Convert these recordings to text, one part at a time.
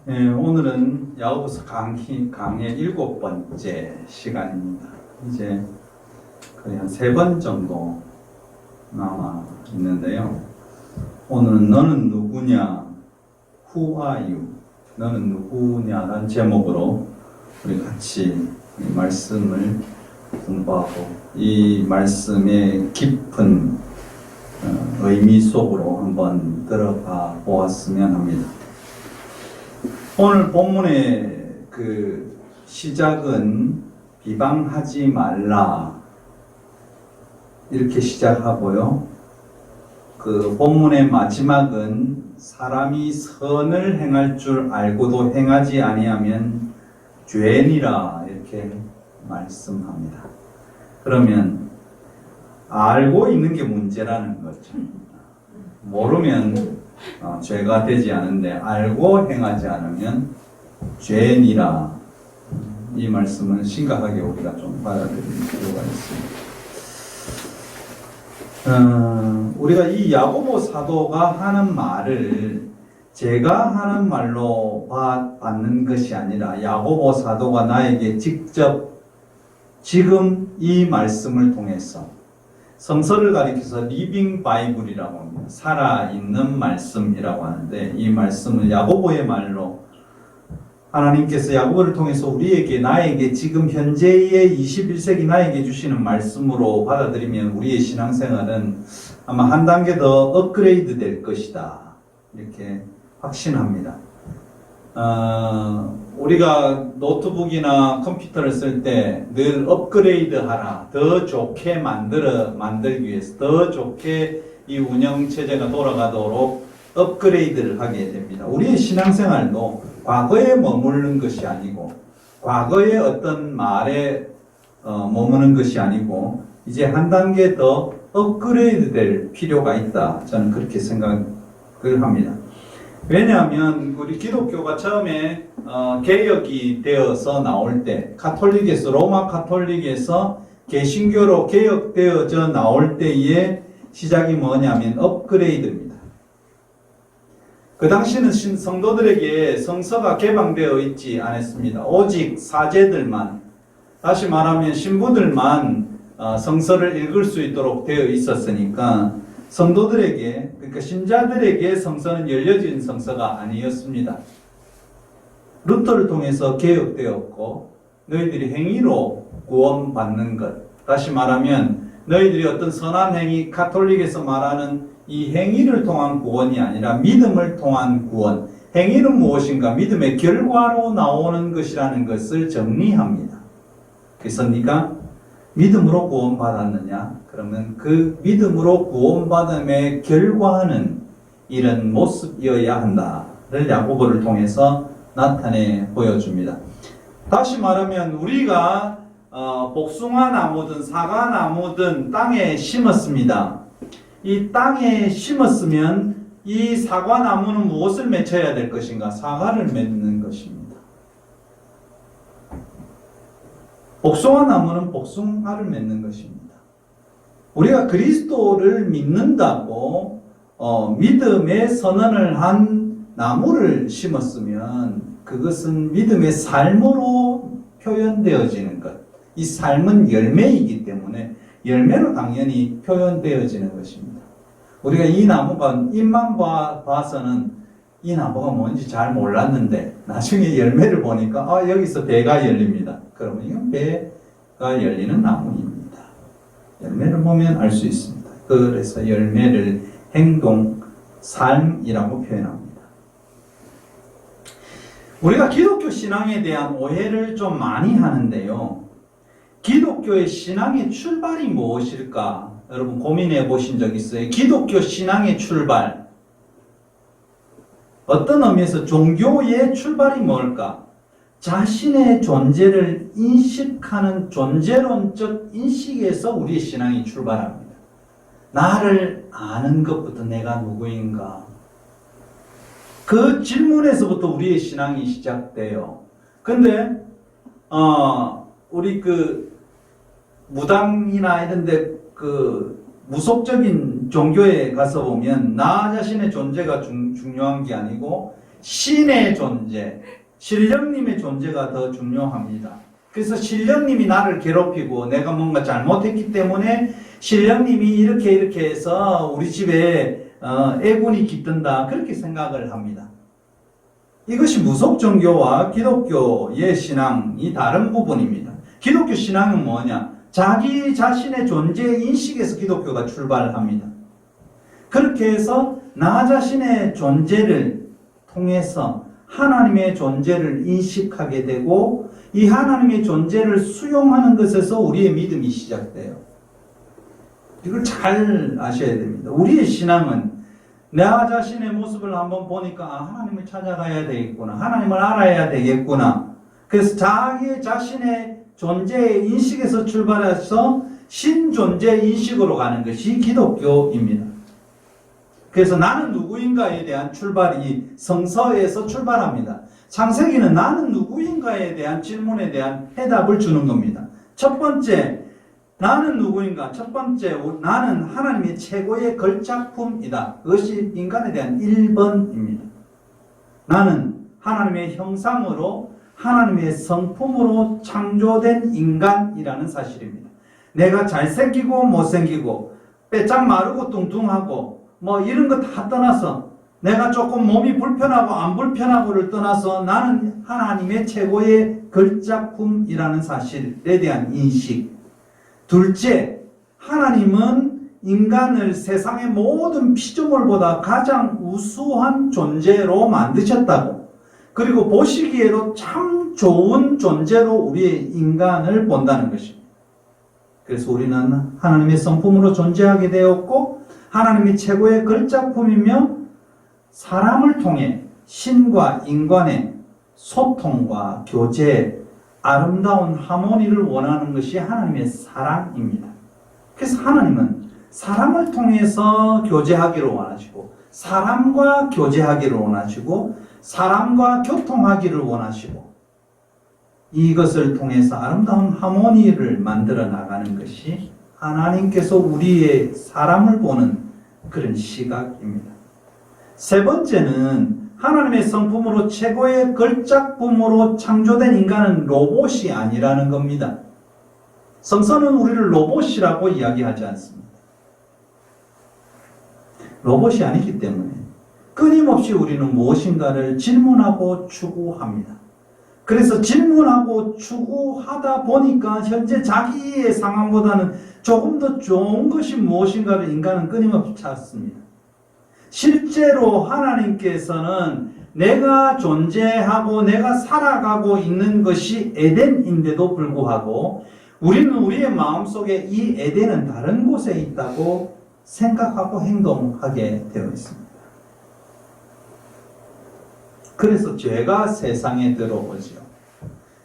네, 오늘은 야고보서 강의 7번째 시간입니다. 이제 거의 한 3번 정도 남아 있는데요. 오늘은 너는 누구냐? Who are you? 너는 누구냐라는 제목으로 우리 같이 이 말씀을 공부하고 이 말씀의 깊은 의미 속으로 한번 들어가 보았으면 합니다. 오늘 본문의 그 시작은 비방하지 말라 이렇게 시작하고요. 그 본문의 마지막은 사람이 선을 행할 줄 알고도 행하지 아니하면 죄니라 이렇게 말씀합니다. 그러면 알고 있는 게 문제라는 거죠. 모르면 죄가 되지 않은데 알고 행하지 않으면 죄니라. 이 말씀은 심각하게 우리가 좀 받아들일 필요가 있습니다. 우리가 이 야고보 사도가 하는 말을 제가 하는 말로 받는 것이 아니라 야고보 사도가 나에게 직접 지금 이 말씀을 통해서 성서를 가리켜서 리빙 바이블이라고 합니다. 살아있는 말씀이라고 하는데 이 말씀을 야고보의 말로 하나님께서 야고보를 통해서 우리에게 나에게 지금 현재의 21세기 나에게 주시는 말씀으로 받아들이면 우리의 신앙생활은 아마 한 단계 더 업그레이드 될 것이다. 이렇게 확신합니다. 우리가 노트북이나 컴퓨터를 쓸 때 늘 업그레이드 하라. 더 좋게 만들기 위해서 더 좋게 이 운영체제가 돌아가도록 업그레이드를 하게 됩니다. 우리의 신앙생활도 과거에 머무르는 것이 아니고 과거의 어떤 말에 머무는 것이 아니고 이제 한 단계 더 업그레이드 될 필요가 있다. 저는 그렇게 생각을 합니다. 왜냐하면 우리 기독교가 처음에 개혁이 되어서 나올 때 카톨릭에서 로마 카톨릭에서 개신교로 개혁되어져 나올 때의 시작이 뭐냐면 업그레이드입니다. 그 당시는 성도들에게 성서가 개방되어 있지 않았습니다. 오직 사제들만, 다시 말하면 신부들만 성서를 읽을 수 있도록 되어 있었으니까 성도들에게, 그러니까 신자들에게 성서는 열려진 성서가 아니었습니다. 루터를 통해서 개혁되었고 너희들이 행위로 구원받는 것, 다시 말하면 너희들이 어떤 선한 행위, 가톨릭에서 말하는 이 행위를 통한 구원이 아니라 믿음을 통한 구원, 행위는 무엇인가? 믿음의 결과로 나오는 것이라는 것을 정리합니다. 그래서 네가 믿음으로 구원받았느냐? 그러면 그 믿음으로 구원받음의 결과는 이런 모습이어야 한다를 야고보를 통해서 나타내 보여줍니다. 다시 말하면 우리가 복숭아 나무든 사과 나무든 땅에 심었습니다. 이 땅에 심었으면 이 사과 나무는 무엇을 맺혀야 될 것인가? 사과를 맺는 것입니다. 복숭아 나무는 복숭아를 맺는 것입니다. 우리가 그리스도를 믿는다고 믿음의 선언을 한 나무를 심었으면 그것은 믿음의 삶으로 표현되어지는 것. 이 삶은 열매이기 때문에 열매로 당연히 표현되어지는 것입니다. 우리가 이 나무가 잎만 봐서는 이 나무가 뭔지 잘 몰랐는데 나중에 열매를 보니까 여기서 배가 열립니다. 그러면 이건 배가 열리는 나무입니다. 열매를 보면 알 수 있습니다. 그래서 열매를 행동, 삶이라고 표현합니다. 우리가 기독교 신앙에 대한 오해를 좀 많이 하는데요. 기독교의 신앙의 출발이 무엇일까? 여러분 고민해 보신 적 있어요? 기독교 신앙의 출발. 어떤 의미에서 종교의 출발이 뭘까? 자신의 존재를 인식하는 존재론적 인식에서 우리의 신앙이 출발합니다. 나를 아는 것부터 내가 누구인가? 그 질문에서부터 우리의 신앙이 시작돼요. 근데 우리 무당이나 이런데 무속적인 종교에 가서 보면 나 자신의 존재가 중요한 게 아니고 신의 존재, 신령님의 존재가 더 중요합니다. 그래서 신령님이 나를 괴롭히고 내가 뭔가 잘못했기 때문에 신령님이 이렇게 해서 우리 집에 애군이 깃든다, 그렇게 생각을 합니다. 이것이 무속 종교와 기독교의 신앙이 다른 부분입니다. 기독교 신앙은 뭐냐? 자기 자신의 존재 인식에서 기독교가 출발합니다. 그렇게 해서 나 자신의 존재를 통해서 하나님의 존재를 인식하게 되고 이 하나님의 존재를 수용하는 것에서 우리의 믿음이 시작돼요. 이걸 잘 아셔야 됩니다. 우리의 신앙은 나 자신의 모습을 한번 보니까 하나님을 찾아가야 되겠구나, 하나님을 알아야 되겠구나. 그래서 자기 자신의 존재의 인식에서 출발해서 신존재 인식으로 가는 것이 기독교입니다. 그래서 나는 누구인가에 대한 출발이 성서에서 출발합니다. 창세기는 나는 누구인가에 대한 질문에 대한 해답을 주는 겁니다. 첫 번째, 나는 누구인가? 첫 번째, 나는 하나님의 최고의 걸작품이다. 그것이 인간에 대한 1번입니다. 나는 하나님의 형상으로, 하나님의 성품으로 창조된 인간이라는 사실입니다. 내가 잘생기고 못생기고 빼짝 마르고 뚱뚱하고 뭐 이런 거 다 떠나서, 내가 조금 몸이 불편하고 안 불편하고를 떠나서 나는 하나님의 최고의 걸작품이라는 사실에 대한 인식. 둘째, 하나님은 인간을 세상의 모든 피조물보다 가장 우수한 존재로 만드셨다고, 그리고 보시기에도 참 좋은 존재로 우리의 인간을 본다는 것입니다. 그래서 우리는 하나님의 성품으로 존재하게 되었고 하나님이 최고의 걸작품이며 사람을 통해 신과 인간의 소통과 교제, 아름다운 하모니를 원하는 것이 하나님의 사랑입니다. 그래서 하나님은 사람을 통해서 교제하기를 원하시고, 사람과 교제하기를 원하시고, 사람과 교통하기를 원하시고, 이것을 통해서 아름다운 하모니를 만들어 나가는 것이 하나님께서 우리의 사람을 보는 그런 시각입니다. 세 번째는 하나님의 성품으로 최고의 걸작품으로 창조된 인간은 로봇이 아니라는 겁니다. 성서는 우리를 로봇이라고 이야기하지 않습니다. 로봇이 아니기 때문에 끊임없이 우리는 무엇인가를 질문하고 추구합니다. 그래서 질문하고 추구하다 보니까 현재 자기의 상황보다는 조금 더 좋은 것이 무엇인가를 인간은 끊임없이 찾습니다. 실제로 하나님께서는 내가 존재하고 내가 살아가고 있는 것이 에덴인데도 불구하고 우리는 우리의 마음속에 이 에덴은 다른 곳에 있다고 생각하고 행동하게 되어 있습니다. 그래서 죄가 세상에 들어오죠.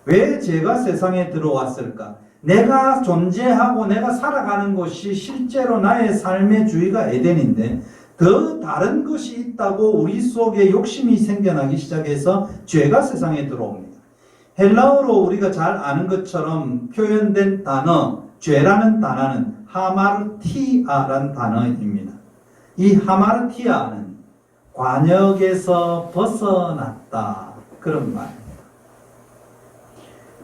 왜 죄가 세상에 들어왔을까? 내가 존재하고 내가 살아가는 곳이 실제로 나의 삶의 주위가 에덴인데 더 다른 것이 있다고 우리 속에 욕심이 생겨나기 시작해서 죄가 세상에 들어옵니다. 헬라어로 우리가 잘 아는 것처럼 표현된 단어, 죄라는 단어는 하마르티아라는 단어입니다. 이 하마르티아는 관역에서 벗어났다, 그런 말입니다.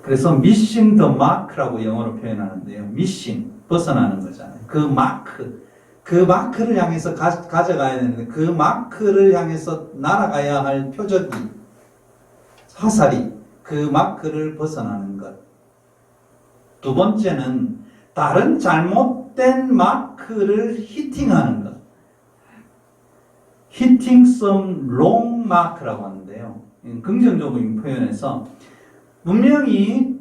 그래서 missing the mark라고 영어로 표현하는데요. missing, 벗어나는 거잖아요. 그 마크를 향해서 가져가야 되는데 그 마크를 향해서 날아가야 할 표적이, 화살이 그 마크를 벗어나는 것. 두 번째는 다른 잘못된 마크를 히팅하는 것. hitting some wrong mark라고 하는데요. 긍정적인 표현에서 분명히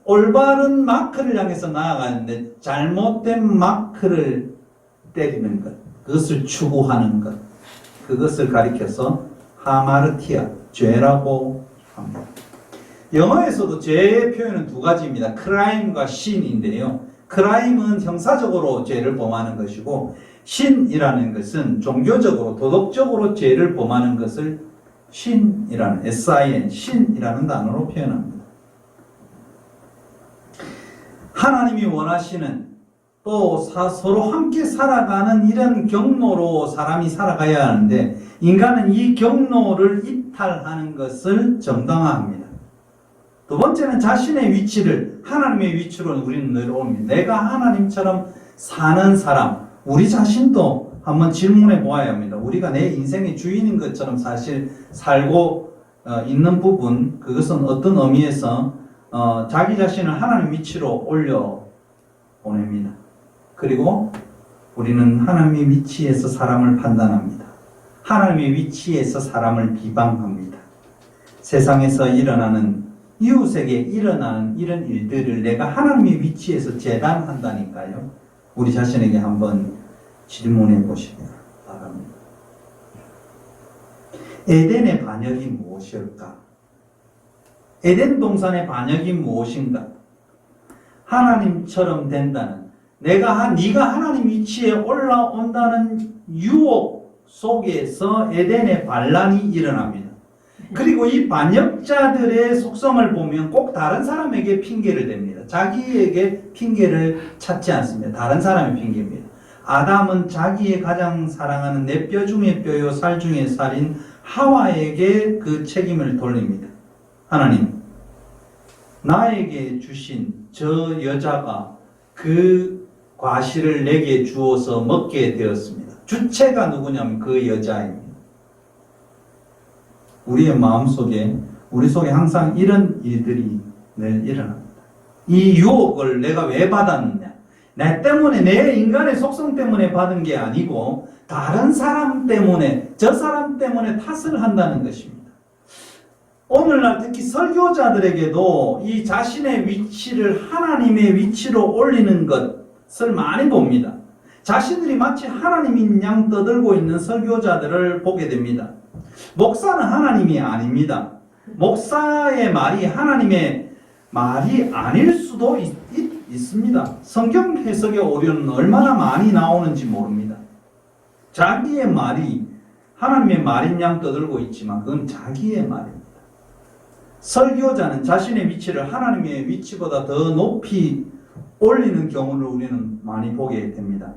올바른 마크를 향해서 나아가는데 잘못된 마크를 때리는 것, 그것을 추구하는 것, 그것을 가리켜서 하마르티아, 죄라고 합니다. 영어에서도 죄의 표현은 두 가지입니다. crime과 sin인데요. crime은 형사적으로 죄를 범하는 것이고 신이라는 것은 종교적으로, 도덕적으로 죄를 범하는 것을 신이라는, sin, 신이라는 단어로 표현합니다. 하나님이 원하시는 또 서로 함께 살아가는 이런 경로로 사람이 살아가야 하는데 인간은 이 경로를 이탈하는 것을 정당화합니다. 두 번째는 자신의 위치를 하나님의 위치로 우리는 내려옵니다. 내가 하나님처럼 사는 사람, 우리 자신도 한번 질문해 보아야 합니다. 우리가 내 인생의 주인인 것처럼 사실 살고 있는 부분, 그것은 어떤 의미에서 자기 자신을 하나님 위치로 올려 보냅니다. 그리고 우리는 하나님의 위치에서 사람을 판단합니다. 하나님의 위치에서 사람을 비방합니다. 세상에서 일어나는, 이웃에게 일어나는 이런 일들을 내가 하나님의 위치에서 재단한다니까요. 우리 자신에게 한번 질문해 보시기 바랍니다. 에덴의 반역이 무엇일까? 에덴 동산의 반역이 무엇인가? 하나님처럼 된다는, 네가 하나님 위치에 올라온다는 유혹 속에서 에덴의 반란이 일어납니다. 그리고 이 반역자들의 속성을 보면 꼭 다른 사람에게 핑계를 댑니다. 자기에게 핑계를 찾지 않습니다. 다른 사람의 핑계입니다. 아담은 자기의 가장 사랑하는 내 뼈 중에 뼈요 살 중에 살인 하와에게 그 책임을 돌립니다. 하나님, 나에게 주신 저 여자가 그 과실을 내게 주어서 먹게 되었습니다. 주체가 누구냐면 그 여자입니다. 우리의 마음속에, 우리 속에 항상 이런 일들이 늘 일어납니다. 이 유혹을 내가 왜 받았느냐? 내 때문에, 내 인간의 속성 때문에 받은 게 아니고 다른 사람 때문에, 저 사람 때문에 탓을 한다는 것입니다. 오늘날 특히 설교자들에게도 이 자신의 위치를 하나님의 위치로 올리는 것을 많이 봅니다. 자신들이 마치 하나님인 양 떠들고 있는 설교자들을 보게 됩니다. 목사는 하나님이 아닙니다. 목사의 말이 하나님의 말이 아닐 수도 있습니다. 성경 해석의 오류는 얼마나 많이 나오는지 모릅니다. 자기의 말이 하나님의 말인 양 떠들고 있지만 그건 자기의 말입니다. 설교자는 자신의 위치를 하나님의 위치보다 더 높이 올리는 경우를 우리는 많이 보게 됩니다.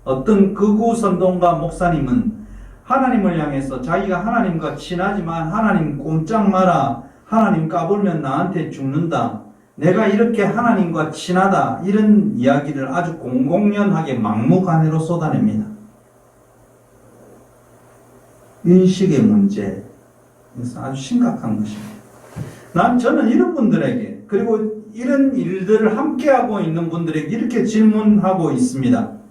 어떤 극우 선동가 목사님은 하나님을 향해서 자기가 하나님과 친하지만 하나님 꼼짝 마라, 하나님 까불면 나한테 죽는다, 내가 이렇게 하나님과 친하다, 이런 이야기를 아주 공공연하게 막무가내로 쏟아냅니다. 인식의 문제, 아주 심각한 것입니다. 저는 이런 분들에게, 그리고 이런 일들을 함께하고 있는 분들에게 이렇게 질문하고 있습니다.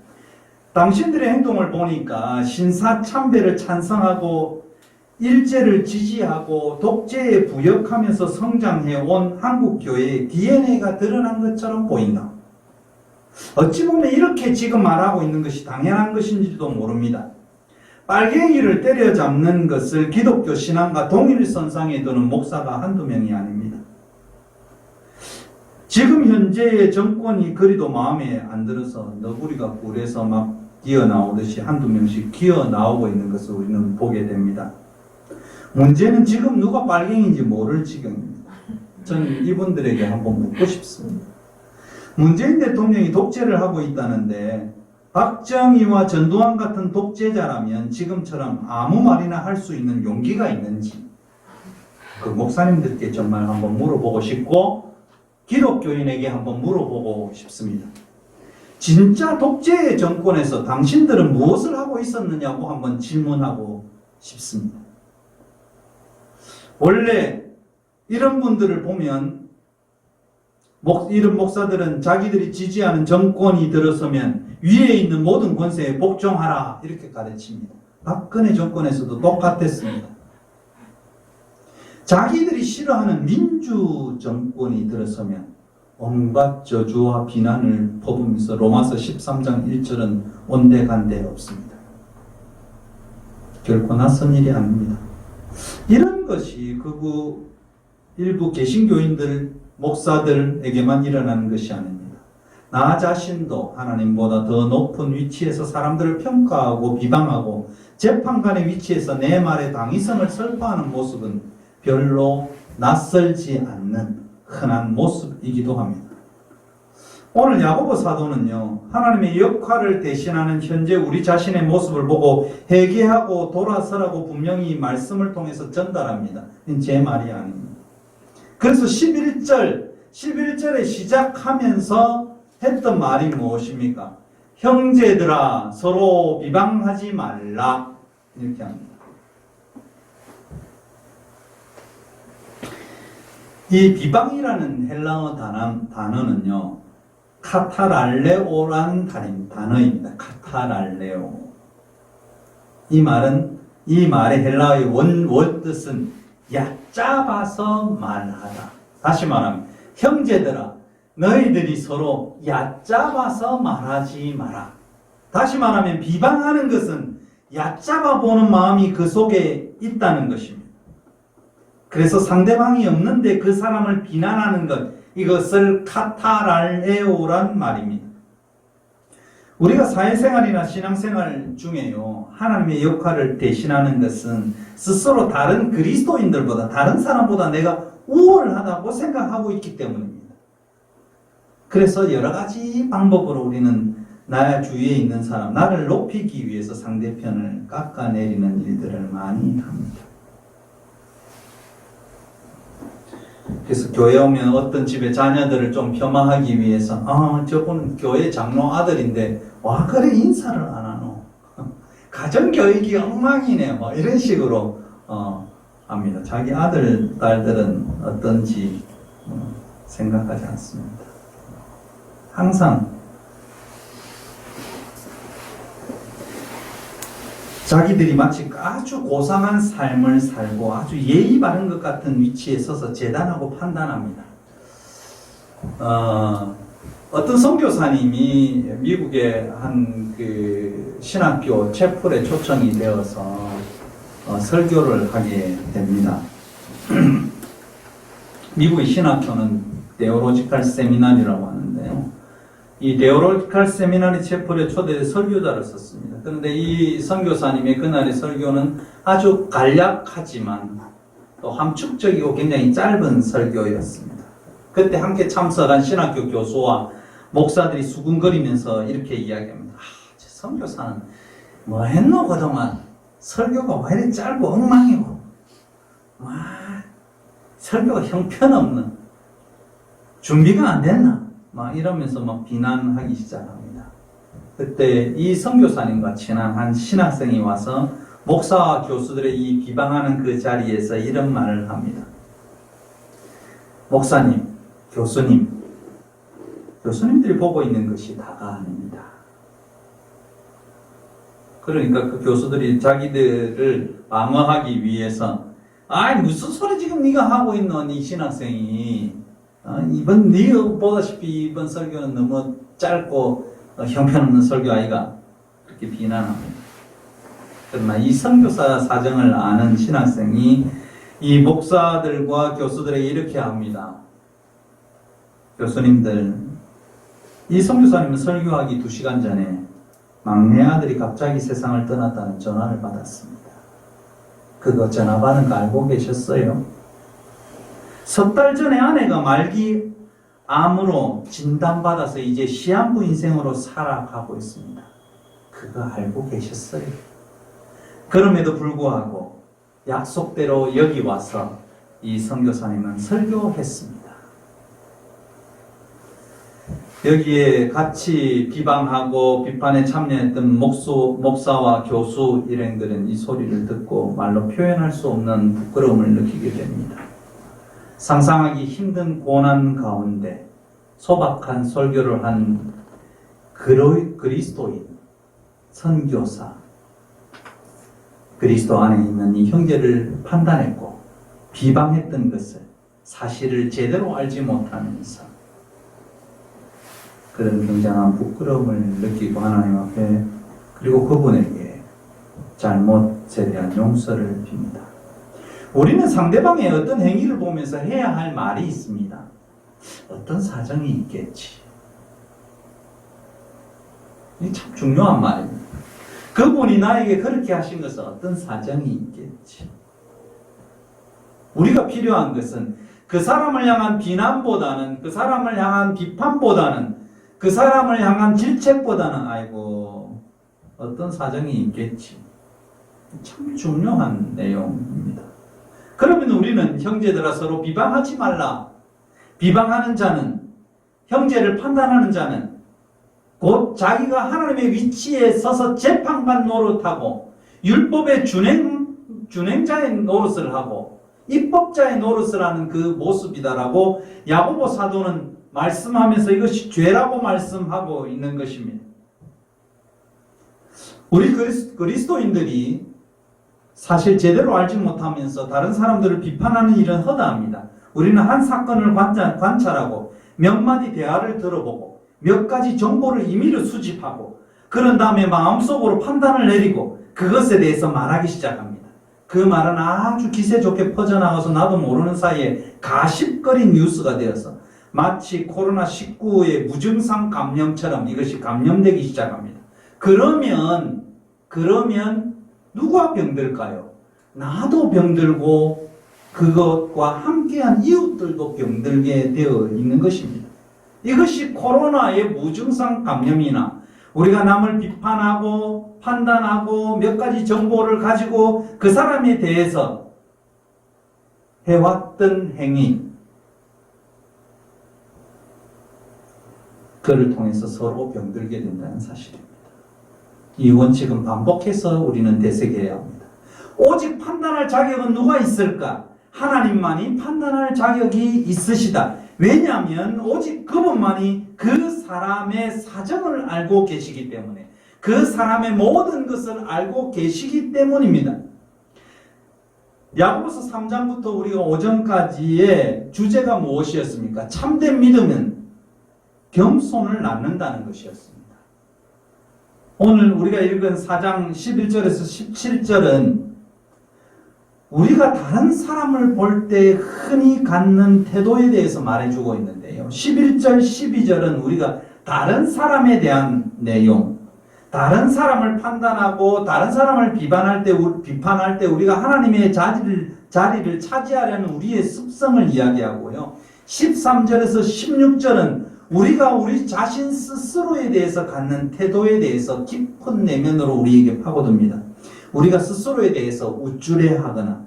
당신들의 행동을 보니까 신사참배를 찬성하고 일제를 지지하고 독재에 부역하면서 성장해온 한국교회의 DNA가 드러난 것처럼 보인다. 어찌 보면 이렇게 지금 말하고 있는 것이 당연한 것인지도 모릅니다. 빨갱이를 때려잡는 것을 기독교 신앙과 동일선상에 두는 목사가 한두 명이 아닙니다. 지금 현재의 정권이 그리도 마음에 안 들어서 너구리가 꿀에서 막 기어나오듯이 한두 명씩 기어나오고 있는 것을 우리는 보게 됩니다. 문제는 지금 누가 빨갱이인지 모를 지경입니다. 저는 이분들에게 한번 묻고 싶습니다. 문재인 대통령이 독재를 하고 있다는데 박정희와 전두환 같은 독재자라면 지금처럼 아무 말이나 할 수 있는 용기가 있는지 그 목사님들께 정말 한번 물어보고 싶고 기독교인에게 한번 물어보고 싶습니다. 진짜 독재의 정권에서 당신들은 무엇을 하고 있었느냐고 한번 질문하고 싶습니다. 원래 이런 분들을 보면 이런 목사들은 자기들이 지지하는 정권이 들어서면 위에 있는 모든 권세에 복종하라 이렇게 가르칩니다. 박근혜 정권에서도 똑같았습니다. 자기들이 싫어하는 민주 정권이 들어서면 온갖 저주와 비난을 퍼부으면서 로마서 13장 1절은 온데간데 없습니다. 결코 낯선 일이 아닙니다. 이런 것이 일부 개신교인들, 목사들에게만 일어나는 것이 아닙니다. 나 자신도 하나님보다 더 높은 위치에서 사람들을 평가하고 비방하고 재판관의 위치에서 내 말의 당위성을 설파하는 모습은 별로 낯설지 않는 흔한 모습이기도 합니다. 오늘 야고보 사도는요, 하나님의 역할을 대신하는 현재 우리 자신의 모습을 보고 회개하고 돌아서라고 분명히 말씀을 통해서 전달합니다. 제 말이 아닙니다. 그래서 11절에 시작하면서 했던 말이 무엇입니까? 형제들아 서로 비방하지 말라, 이렇게 합니다. 이 비방이라는 헬라어 단어는요, 카타랄레오라는 단어입니다. 카타랄레오. 이 말의 헬라어의 원뜻은 얕잡아서 말하다. 다시 말하면 형제들아 너희들이 서로 얕잡아서 말하지 마라. 다시 말하면 비방하는 것은 얕잡아 보는 마음이 그 속에 있다는 것입니다. 그래서 상대방이 없는데 그 사람을 비난하는 것, 이것을 카타랄레오란 말입니다. 우리가 사회생활이나 신앙생활 중에요, 하나님의 역할을 대신하는 것은 스스로 다른 그리스도인들보다, 다른 사람보다 내가 우월하다고 생각하고 있기 때문입니다. 그래서 여러 가지 방법으로 우리는 나 주위에 있는 사람, 나를 높이기 위해서 상대편을 깎아내리는 일들을 많이 합니다. 그래서 교회 오면 어떤 집에 자녀들을 좀 폄하하기 위해서 저분 교회 장로 아들인데 와 그래 인사를 안 하노, 가정교육이 엉망이네, 뭐 이런 식으로 합니다. 자기 아들 딸들은 어떤지 생각하지 않습니다. 항상 자기들이 마치 아주 고상한 삶을 살고 아주 예의 바른 것 같은 위치에 서서 재단하고 판단합니다. 어떤 선교사님이 미국의 한 그 신학교 채플에 초청이 되어서 설교를 하게 됩니다. 미국의 신학교는 데오로지칼 세미나리라고 하는데요. 이 데오로지칼 세미나리 채플에 초대해 설교자를 썼습니다. 그런데 이 선교사님의 그날의 설교는 아주 간략하지만 또 함축적이고 굉장히 짧은 설교였습니다. 그때 함께 참석한 신학교 교수와 목사들이 수군거리면서 이렇게 이야기합니다. 저 선교사는 뭐 했노 그동안 설교가 왜 이렇게 짧고 엉망이고 설교가 형편없는, 준비가 안 됐나 막 이러면서 막 비난하기 시작합니다. 그때 이 선교사님과 친한 한 신학생이 와서 목사와 교수들의 이 비방하는 그 자리에서 이런 말을 합니다. 목사님, 교수님들이 보고 있는 것이 다가 아닙니다. 그러니까 그 교수들이 자기들을 방어하기 위해서 무슨 소리 지금 네가 하고 있노, 이 신학생이. 이번 네가 보다시피 이번 설교는 너무 짧고 형편없는 설교 아이가, 그렇게 비난합니다. 그러나 이 선교사 사정을 아는 신학생이 이 목사들과 교수들에게 이렇게 합니다. 교수님들, 이 선교사님은 설교하기 2시간 전에 막내 아들이 갑자기 세상을 떠났다는 전화를 받았습니다. 그거 전화 받은 거 알고 계셨어요? 석 달 전에 아내가 말기 암으로 진단받아서 이제 시한부 인생으로 살아가고 있습니다. 그거 알고 계셨어요? 그럼에도 불구하고 약속대로 여기 와서 이 선교사님은 설교했습니다. 여기에 같이 비방하고 비판에 참여했던 목사와 교수 일행들은 이 소리를 듣고 말로 표현할 수 없는 부끄러움을 느끼게 됩니다. 상상하기 힘든 고난 가운데 소박한 설교를 한 그리스도인, 선교사, 그리스도 안에 있는 이 형제를 판단했고 비방했던 것을, 사실을 제대로 알지 못하면서 그런 굉장한 부끄러움을 느끼고 하나님 앞에, 그리고 그분에게 잘못에 대한 용서를 빕니다. 우리는 상대방의 어떤 행위를 보면서 해야 할 말이 있습니다. 어떤 사정이 있겠지. 이게 참 중요한 말입니다. 그분이 나에게 그렇게 하신 것은 어떤 사정이 있겠지. 우리가 필요한 것은 그 사람을 향한 비난보다는, 그 사람을 향한 비판보다는 그 사람을 향한 질책보다는 아이고 어떤 사정이 있겠지. 참 중요한 내용입니다. 그러면 우리는 형제들아 서로 비방하지 말라. 비방하는 자는, 형제를 판단하는 자는 곧 자기가 하나님의 위치에 서서 재판관 노릇하고 율법의 준행자의 노릇을 하고 입법자의 노릇을 하는 그 모습이다라고 야고보 사도는 말씀하면서 이것이 죄라고 말씀하고 있는 것입니다. 우리 그리스도인들이 사실 제대로 알지 못하면서 다른 사람들을 비판하는 일은 허다합니다. 우리는 한 사건을 관찰하고 몇 마디 대화를 들어보고 몇 가지 정보를 임의로 수집하고 그런 다음에 마음속으로 판단을 내리고 그것에 대해서 말하기 시작합니다. 그 말은 아주 기세 좋게 퍼져나가서 나도 모르는 사이에 가십거리 뉴스가 되어서 마치 코로나19의 무증상 감염처럼 이것이 감염되기 시작합니다. 그러면 누가 병들까요? 나도 병들고 그것과 함께한 이웃들도 병들게 되어 있는 것입니다. 이것이 코로나의 무증상 감염이나 우리가 남을 비판하고 판단하고 몇 가지 정보를 가지고 그 사람에 대해서 해왔던 행위, 그를 통해서 서로 병들게 된다는 사실입니다. 이 원칙은 반복해서 우리는 되새겨야 합니다. 오직 판단할 자격은 누가 있을까? 하나님만이 판단할 자격이 있으시다. 왜냐하면 오직 그분만이 그 사람의 사정을 알고 계시기 때문에, 그 사람의 모든 것을 알고 계시기 때문입니다. 야고보서 3장부터 우리가 5장까지의 주제가 무엇이었습니까? 참된 믿음은 겸손을 낳는다는 것이었습니다. 오늘 우리가 읽은 4장 11절에서 17절은 우리가 다른 사람을 볼 때 흔히 갖는 태도에 대해서 말해주고 있는데요. 11절, 12절은 우리가 다른 사람에 대한 내용, 다른 사람을 판단하고 다른 사람을 비판할 때 우리가 하나님의 자리를 차지하려는 우리의 습성을 이야기하고요. 13절에서 16절은 우리가 우리 자신 스스로에 대해서 갖는 태도에 대해서 깊은 내면으로 우리에게 파고듭니다. 우리가 스스로에 대해서 우쭐해하거나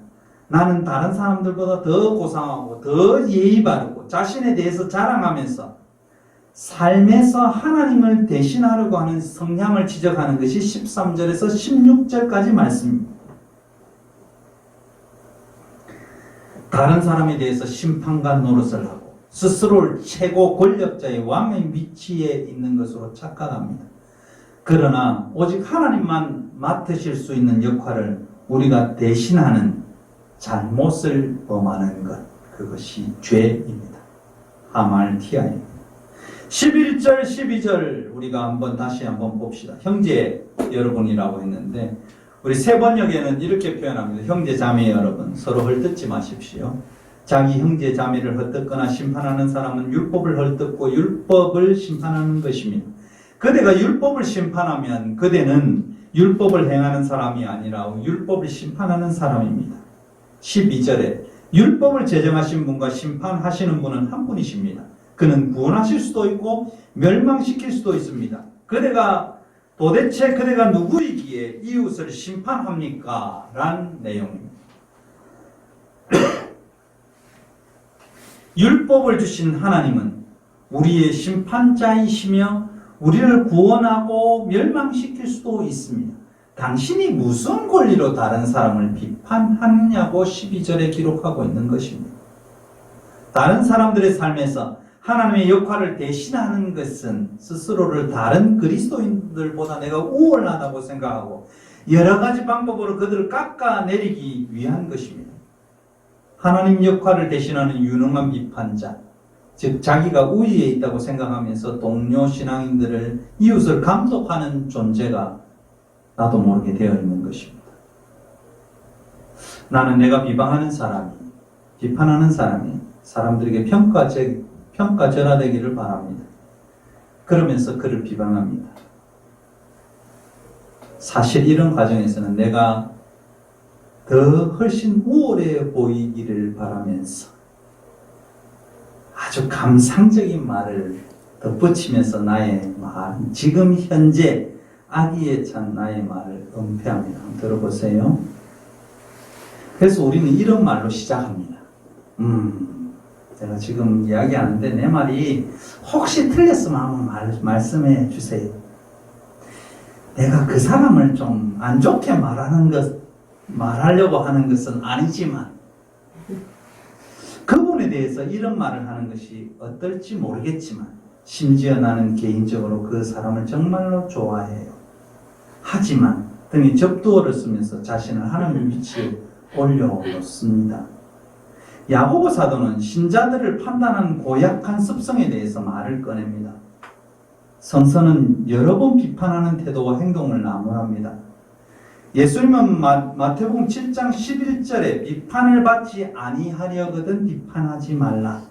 나는 다른 사람들보다 더 고상하고 더 예의 바르고 자신에 대해서 자랑하면서 삶에서 하나님을 대신하려고 하는 성향을 지적하는 것이 13절에서 16절까지 말씀입니다. 다른 사람에 대해서 심판관 노릇을 하고 스스로를 최고 권력자의 왕의 위치에 있는 것으로 착각합니다. 그러나 오직 하나님만 맡으실 수 있는 역할을 우리가 대신하는 잘못을 범하는 것, 그것이 죄입니다. 하말티아입니다. 11절, 12절 우리가 다시 한번 봅시다. 형제 여러분이라고 했는데 우리 세번역에는 이렇게 표현합니다. 형제 자매 여러분, 서로 헐뜯지 마십시오. 자기 형제 자매를 헐뜯거나 심판하는 사람은 율법을 헐뜯고 율법을 심판하는 것입니다. 그대가 율법을 심판하면 그대는 율법을 행하는 사람이 아니라 율법을 심판하는 사람입니다. 12절에 율법을 제정하신 분과 심판하시는 분은 한 분이십니다. 그는 구원하실 수도 있고 멸망시킬 수도 있습니다. 도대체 그대가 누구이기에 이웃을 심판합니까? 라는 내용입니다. 율법을 주신 하나님은 우리의 심판자이시며 우리를 구원하고 멸망시킬 수도 있습니다. 당신이 무슨 권리로 다른 사람을 비판하느냐고 12절에 기록하고 있는 것입니다. 다른 사람들의 삶에서 하나님의 역할을 대신하는 것은 스스로를 다른 그리스도인들보다 내가 우월하다고 생각하고 여러 가지 방법으로 그들을 깎아내리기 위한 것입니다. 하나님 역할을 대신하는 유능한 비판자, 즉 자기가 우위에 있다고 생각하면서 동료 신앙인들을, 이웃을 감독하는 존재가 나도 모르게 되어 있는 것입니다. 나는 내가 비방하는 사람이, 비판하는 사람이 사람들에게 평가절하되기를 바랍니다. 그러면서 그를 비방합니다. 사실 이런 과정에서는 내가 더 훨씬 우월해 보이기를 바라면서 아주 감상적인 말을 덧붙이면서 나의 말, 지금 현재 악의에 찬 나의 말을 은폐합니다. 한번 들어보세요. 그래서 우리는 이런 말로 시작합니다. 제가 지금 이야기하는데 내 말이 혹시 틀렸으면 한번 말씀해 주세요. 내가 그 사람을 좀 안 좋게 말하려고 하는 것은 아니지만 그분에 대해서 이런 말을 하는 것이 어떨지 모르겠지만 심지어 나는 개인적으로 그 사람을 정말로 좋아해요. 하지만 등에 접두어를 쓰면서 자신을 하나님 위치에 올려놓습니다. 야고보 사도는 신자들을 판단하는 고약한 습성에 대해서 말을 꺼냅니다. 성서는 여러 번 비판하는 태도와 행동을 나무랍니다. 예수님은 마태복음 7장 11절에 비판을 받지 아니하려거든 비판하지 말라.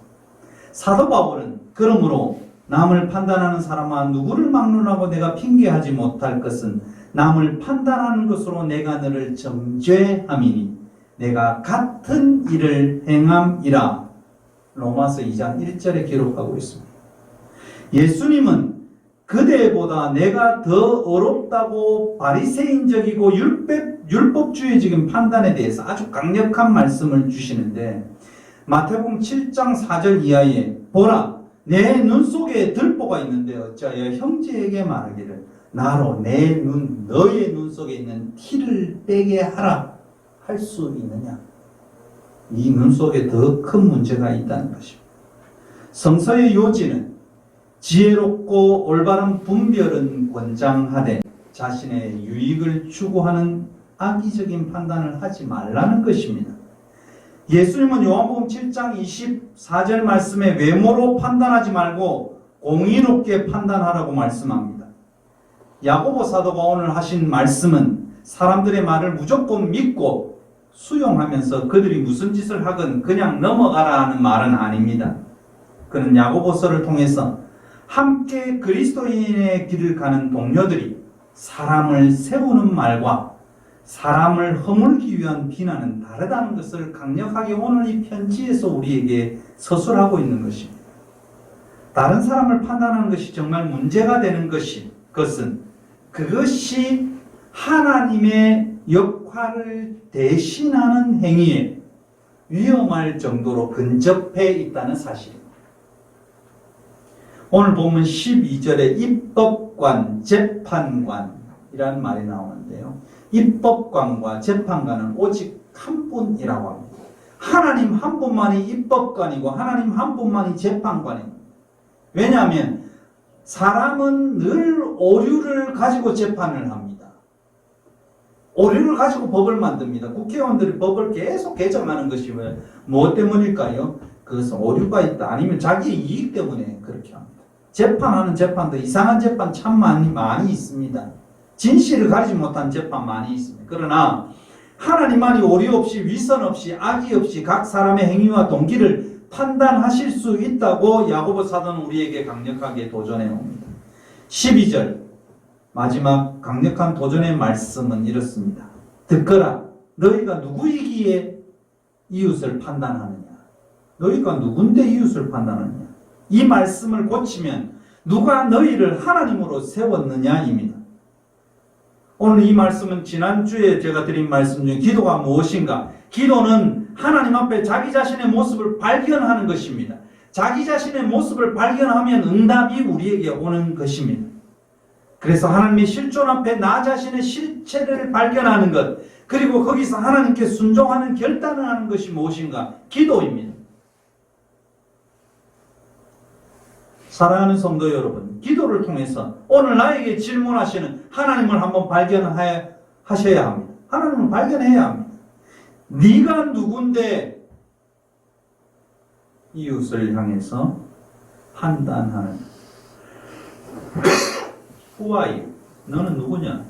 사도 바울은 그러므로 남을 판단하는 사람아 누구를 막론하고 내가 핑계하지 못할 것은 남을 판단하는 것으로 내가 너를 정죄함이니 내가 같은 일을 행함이라. 로마서 2장 1절에 기록하고 있습니다. 예수님은 그대보다 내가 더 어렵다고 바리새인적이고 율법주의적인 판단에 대해서 아주 강력한 말씀을 주시는데 마태복음 7장 4절 이하에 보라 내 눈 속에 들보가 있는데 어찌하여 형제에게 말하기를 나로 내 눈 너의 눈 속에 있는 티를 빼게 하라 할 수 있느냐. 이 눈 속에 더 큰 문제가 있다는 것입니다. 성서의 요지는 지혜롭고 올바른 분별은 권장하되 자신의 유익을 추구하는 악의적인 판단을 하지 말라는 것입니다. 예수님은 요한복음 7장 24절 말씀에 외모로 판단하지 말고 공의롭게 판단하라고 말씀합니다. 야고보 사도가 오늘 하신 말씀은 사람들의 말을 무조건 믿고 수용하면서 그들이 무슨 짓을 하건 그냥 넘어가라 하는 말은 아닙니다. 그는 야고보서를 통해서 함께 그리스도인의 길을 가는 동료들이 사람을 세우는 말과 사람을 허물기 위한 비난은 다르다는 것을 강력하게 오늘 이 편지에서 우리에게 서술하고 있는 것입니다. 다른 사람을 판단하는 것이 정말 문제가 되는 것은 그것이 하나님의 역할을 대신하는 행위에 위험할 정도로 근접해 있다는 사실입니다. 오늘 보면 12절에 입법관, 재판관이라는 말이 나오는데요. 입법관과 재판관은 오직 한 분이라고 합니다. 하나님 한 분만이 입법관이고 하나님 한 분만이 재판관입니다. 왜냐하면 사람은 늘 오류를 가지고 재판을 합니다. 오류를 가지고 법을 만듭니다. 국회의원들이 법을 계속 개정하는 것이 왜 무엇 때문일까요? 그것은 오류가 있다 아니면 자기의 이익 때문에 그렇게 합니다. 재판하는 재판도 이상한 재판 참 많이 있습니다. 진실을 가지지 못한 재판 많이 있습니다. 그러나 하나님만이 오류 없이 위선 없이 악의 없이 각 사람의 행위와 동기를 판단하실 수 있다고 야고보 사도는 우리에게 강력하게 도전해 옵니다. 12절 마지막 강력한 도전의 말씀은 이렇습니다. 듣거라 너희가 누구이기에 이웃을 판단하느냐. 너희가 누군데 이웃을 판단하느냐. 이 말씀을 고치면 누가 너희를 하나님으로 세웠느냐입니다. 오늘 이 말씀은 지난주에 제가 드린 말씀 중에 기도가 무엇인가? 기도는 하나님 앞에 자기 자신의 모습을 발견하는 것입니다. 자기 자신의 모습을 발견하면 응답이 우리에게 오는 것입니다. 그래서 하나님의 실존 앞에 나 자신의 실체를 발견하는 것, 그리고 거기서 하나님께 순종하는 결단을 하는 것이 무엇인가? 기도입니다. 사랑하는 성도 여러분, 기도를 통해서 오늘 나에게 질문하시는 하나님을 한번 발견하셔야 합니다. 하나님을 발견해야 합니다. 네가 누군데 이웃을 향해서 판단하는 Who are you? 너는 누구냐?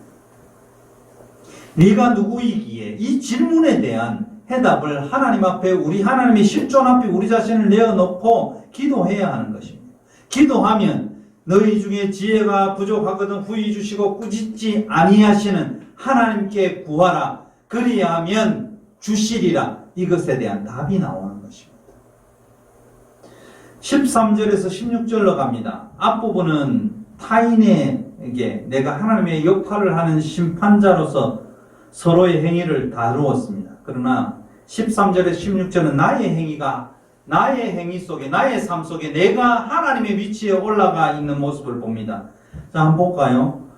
네가 누구이기에 이 질문에 대한 해답을 하나님 앞에 우리 하나님의 실존 앞에 우리 자신을 내어놓고 기도해야 하는 것입니다. 기도하면 너희 중에 지혜가 부족하거든 후히 주시고 꾸짖지 아니하시는 하나님께 구하라. 그리하면 주시리라. 이것에 대한 답이 나오는 것입니다. 13절에서 16절로 갑니다. 앞부분은 타인에게 내가 하나님의 역할을 하는 심판자로서 서로의 행위를 다루었습니다. 그러나 13절에 16절은 나의 행위 속에, 나의 삶 속에 내가 하나님의 위치에 올라가 있는 모습을 봅니다. 자, 한번 볼까요?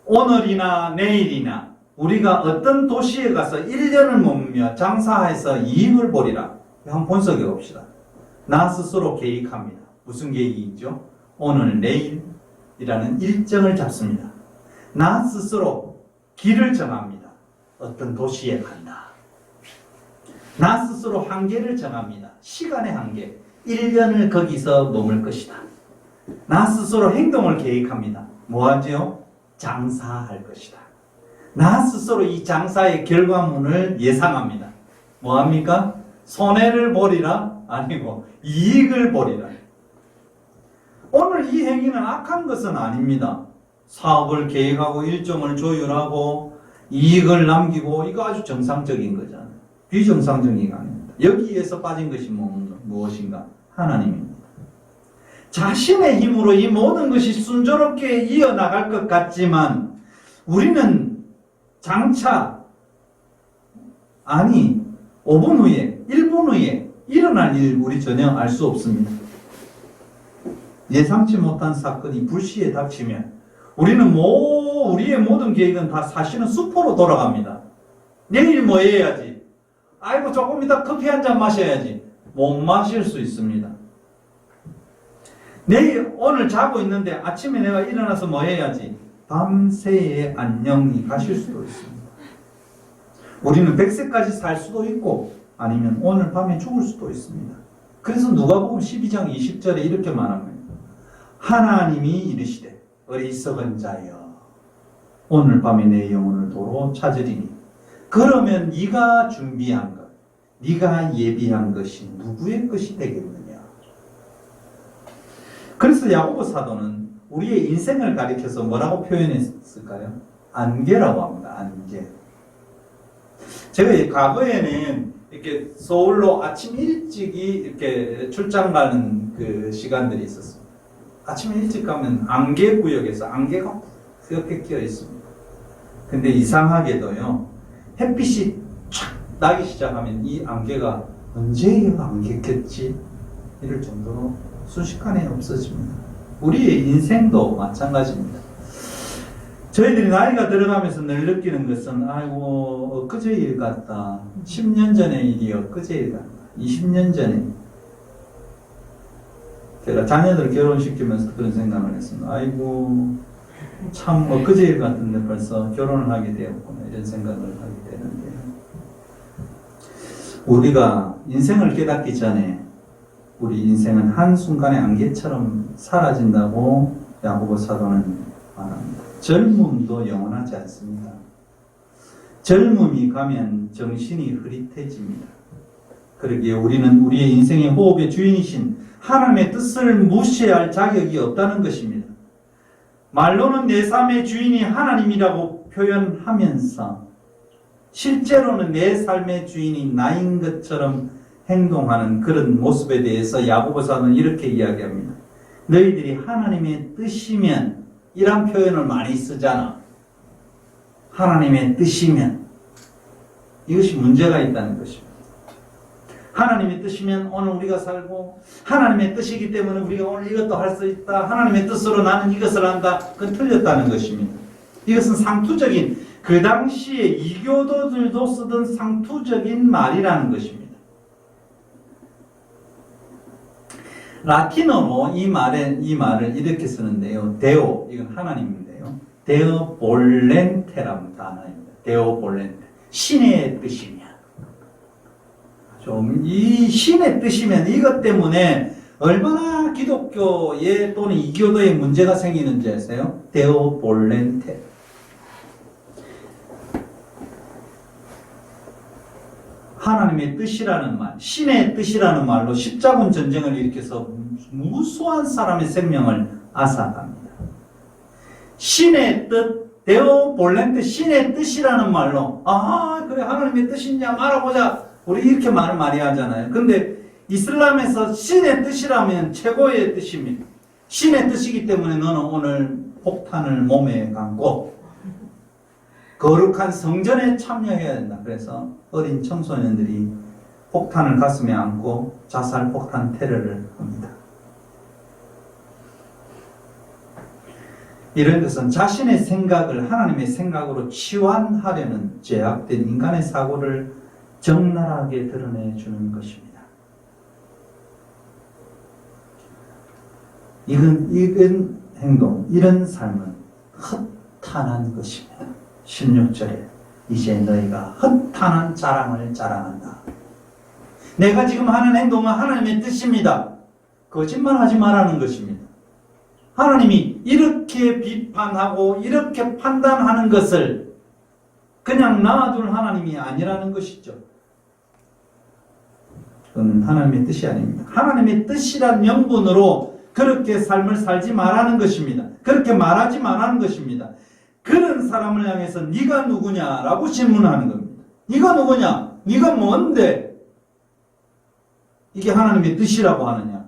오늘이나 내일이나 우리가 어떤 도시에 가서 1년을 머물며 장사해서 이익을 보리라. 한번 분석해 봅시다. 나 스스로 계획합니다. 무슨 계획이죠? 오늘, 내일이라는 일정을 잡습니다. 나 스스로 길을 정합니다. 어떤 도시에 간다. 나 스스로 한계를 정합니다. 시간의 한계. 1년을 거기서 머물 것이다. 나 스스로 행동을 계획합니다. 뭐 하죠? 장사할 것이다. 나 스스로 이 장사의 결과물을 예상합니다. 뭐 합니까? 손해를 보리라? 아니고 이익을 보리라. 오늘 이 행위는 악한 것은 아닙니다. 사업을 계획하고 일정을 조율하고 이익을 남기고 이거 아주 정상적인 거잖아요. 비정상적인 게 아닙니다. 여기에서 빠진 것이 무엇인가? 하나님입니다. 자신의 힘으로 이 모든 것이 순조롭게 이어나갈 것 같지만 우리는 장차 5분 후에 1분 후에 일어날 일 우리 전혀 알 수 없습니다. 예상치 못한 사건이 불시에 닥치면 우리는 우리의 모든 계획은 다 사실은 수포로 돌아갑니다. 내일 뭐 해야지? 아이고 조금 이따 커피 한 잔 마셔야지. 못 마실 수 있습니다. 오늘 자고 있는데 아침에 내가 일어나서 뭐 해야지? 밤새의 안녕이 가실 수도 있습니다. 우리는 100세까지 살 수도 있고 아니면 오늘 밤에 죽을 수도 있습니다. 그래서 누가복음 12장 20절에 이렇게 말합니다. 하나님이 이르시되 어리석은 자여 오늘 밤에 내 영혼을 도로 찾으리니 그러면 네가 준비한 것, 네가 예비한 것이 누구의 것이 되겠느냐. 그래서 야고보 사도는 우리의 인생을 가리켜서 뭐라고 표현했을까요? 안개라고 합니다. 안개. 제가 과거에는 이렇게 서울로 아침 일찍이 이렇게 출장 가는 그 시간들이 있었습니다. 아침 일찍 가면 안개 구역에서 안개가 이렇게 끼어 있습니다. 근데 이상하게도요, 햇빛이 촥 나기 시작하면 이 안개가 언제 안개겠지? 이럴 정도로 순식간에 없어집니다. 우리의 인생도 마찬가지입니다. 저희들이 나이가 들어가면서 늘 느끼는 것은 아이고 엊그제 일 같다. 10년 전의 일이 엊그제 일 같다. 20년 전에 제가 자녀들 결혼시키면서 그런 생각을 했습니다. 아이고 참 엊그제 일 같은데 벌써 결혼을 하게 되었구나 이런 생각을 하게 되는데 우리가 인생을 깨닫기 전에 우리 인생은 한순간의 안개처럼 사라진다고 야고보 사도는 말합니다. 젊음도 영원하지 않습니다. 젊음이 가면 정신이 흐릿해집니다. 그러기에 우리는 우리의 인생의 호흡의 주인이신 하나님의 뜻을 무시할 자격이 없다는 것입니다. 말로는 내 삶의 주인이 하나님이라고 표현하면서 실제로는 내 삶의 주인이 나인 것처럼 행동하는 그런 모습에 대해서 야고보 사도는 이렇게 이야기합니다. 너희들이 하나님의 뜻이면 이런 표현을 많이 쓰잖아. 하나님의 뜻이면 이것이 문제가 있다는 것입니다. 하나님의 뜻이면 오늘 우리가 살고 하나님의 뜻이기 때문에 우리가 오늘 이것도 할 수 있다. 하나님의 뜻으로 나는 이것을 한다. 그건 틀렸다는 것입니다. 이것은 상투적인 그 당시에 이교도들도 쓰던 상투적인 말이라는 것입니다. 라틴어로 이 말을 이렇게 쓰는데요. 데오, 이건 하나님인데요. 데오 볼렌테라는 단어입니다. 데오 볼렌테. 신의 뜻이면. 이 신의 뜻이면 이것 때문에 얼마나 기독교에 또는 이교도에 문제가 생기는지 아세요? 데오 볼렌테. 하나님의 뜻이라는 말, 신의 뜻이라는 말로 십자군 전쟁을 일으켜서 무수한 사람의 생명을 앗아갑니다. 신의 뜻, 데오 볼렌테, 신의 뜻이라는 말로 그래 하나님의 뜻이냐 알아보자. 우리 이렇게 말을 많이 하잖아요. 근데 이슬람에서 신의 뜻이라면 최고의 뜻입니다. 신의 뜻이기 때문에 너는 오늘 폭탄을 몸에 감고 거룩한 성전에 참여해야 된다. 그래서 어린 청소년들이 폭탄을 가슴에 안고 자살 폭탄 테러를 합니다. 이런 것은 자신의 생각을 하나님의 생각으로 치환하려는 죄악된 인간의 사고를 적나라하게 드러내주는 것입니다. 이런 행동, 이런 삶은 허탄한 것입니다. 16절에 이제 너희가 허탄한 자랑을 자랑한다. 내가 지금 하는 행동은 하나님의 뜻입니다. 거짓말하지 말라는 것입니다. 하나님이 이렇게 비판하고 이렇게 판단하는 것을 그냥 놔둘 하나님이 아니라는 것이죠. 그건 하나님의 뜻이 아닙니다. 하나님의 뜻이란 명분으로 그렇게 삶을 살지 말라는 것입니다. 그렇게 말하지 말라는 것입니다. 그런 사람을 향해서 네가 누구냐라고 질문하는 겁니다. 네가 누구냐? 네가 뭔데? 이게 하나님의 뜻이라고 하느냐?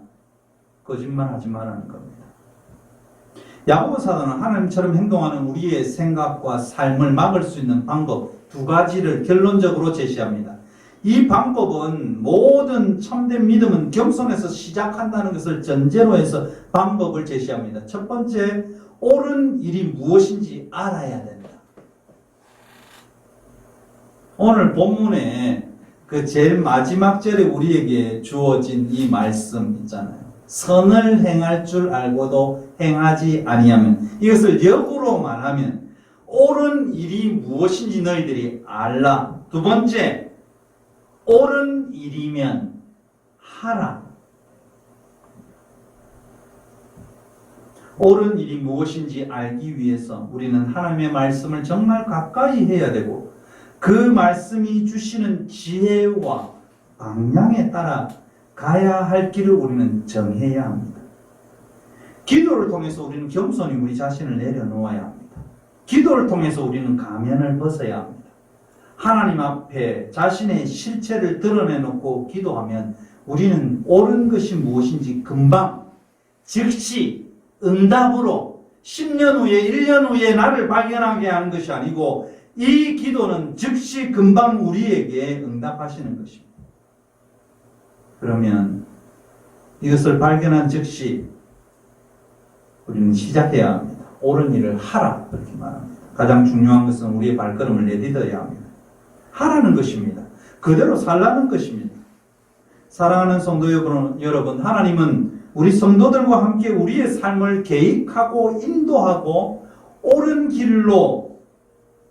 거짓말하지 말라는 겁니다. 야고보 사도는 하나님처럼 행동하는 우리의 생각과 삶을 막을 수 있는 방법 두 가지를 결론적으로 제시합니다. 이 방법은 모든 참된 믿음은 겸손에서 시작한다는 것을 전제로 해서 방법을 제시합니다. 첫 번째, 옳은 일이 무엇인지 알아야 된다. 오늘 본문에 그 제일 마지막 절에 우리에게 주어진 이 말씀 있잖아요. 선을 행할 줄 알고도 행하지 아니하면, 이것을 역으로 말하면 옳은 일이 무엇인지 너희들이 알라. 두 번째, 옳은 일이면 하라. 옳은 일이 무엇인지 알기 위해서 우리는 하나님의 말씀을 정말 가까이 해야 되고 그 말씀이 주시는 지혜와 방향에 따라 가야 할 길을 우리는 정해야 합니다. 기도를 통해서 우리는 겸손히 우리 자신을 내려놓아야 합니다. 기도를 통해서 우리는 가면을 벗어야 합니다. 하나님 앞에 자신의 실체를 드러내놓고 기도하면 우리는 옳은 것이 무엇인지 금방 즉시 응답으로 10년 후에 1년 후에 나를 발견하게 하는 것이 아니고 이 기도는 즉시 금방 우리에게 응답하시는 것입니다. 그러면 이것을 발견한 즉시 우리는 시작해야 합니다. 옳은 일을 하라 그렇게 말합니다. 가장 중요한 것은 우리의 발걸음을 내딛어야 합니다. 하라는 것입니다. 그대로 살라는 것입니다. 사랑하는 성도 여러분, 하나님은 우리 성도들과 함께 우리의 삶을 계획하고 인도하고 옳은 길로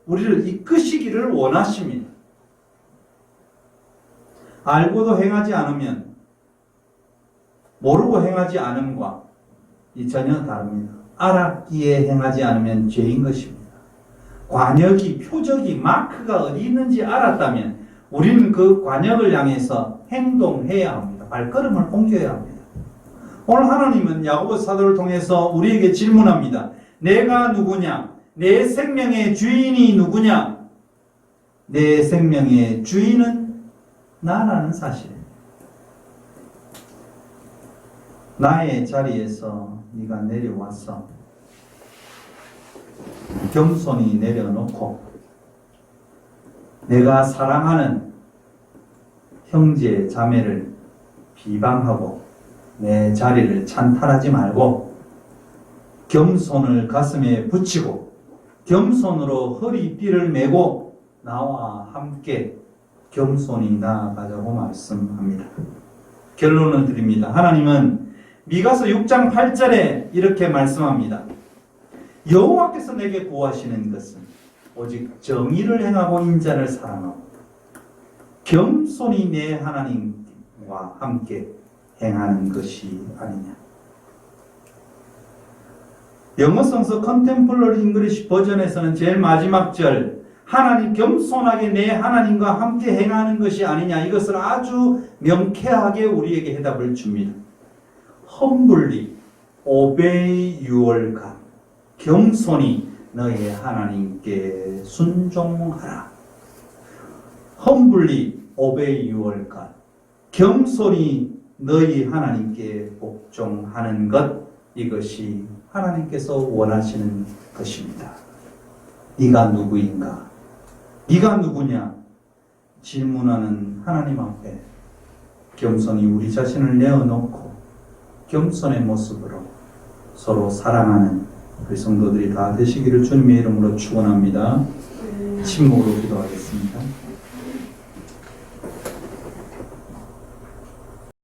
우리를 이끄시기를 원하십니다. 알고도 행하지 않으면, 모르고 행하지 않음과 전혀 다릅니다. 알았기에 행하지 않으면 죄인 것입니다. 관역이, 표적이, 마크가 어디 있는지 알았다면 우리는 그 관역을 향해서 행동해야 합니다. 발걸음을 옮겨야 합니다. 오늘 하나님은 야고보 사도를 통해서 우리에게 질문합니다. 내가 누구냐? 내 생명의 주인이 누구냐? 내 생명의 주인은 나라는 사실입니다. 나의 자리에서 네가 내려와서 겸손히 내려놓고 내가 사랑하는 형제 자매를 비방하고 내 자리를 찬탈하지 말고 겸손을 가슴에 붙이고 겸손으로 허리띠를 메고 나와 함께 겸손히 나아가자고 말씀합니다. 결론을 드립니다. 하나님은 미가서 6장 8절에 이렇게 말씀합니다. 여호와께서 내게 구하시는 것은 오직 정의를 행하고 인자를 사랑하고 겸손히 내 하나님과 함께 행하는 것이 아니냐. 영어 성서 컨템플러리 잉글리시 버전에서는 제일 마지막 절, 하나님 겸손하게 내 하나님과 함께 행하는 것이 아니냐, 이것을 아주 명쾌하게 우리에게 해답을 줍니다. Humbly obey your God. 겸손히 너의 하나님께 순종하라. Humbly obey your God. 겸손히 너희 하나님께 복종하는 것, 이것이 하나님께서 원하시는 것입니다. 네가 누구인가? 네가 누구냐? 질문하는 하나님 앞에 겸손히 우리 자신을 내어놓고 겸손의 모습으로 서로 사랑하는 우리 성도들이 다 되시기를 주님의 이름으로 축원합니다. 침묵으로 기도하겠습니다.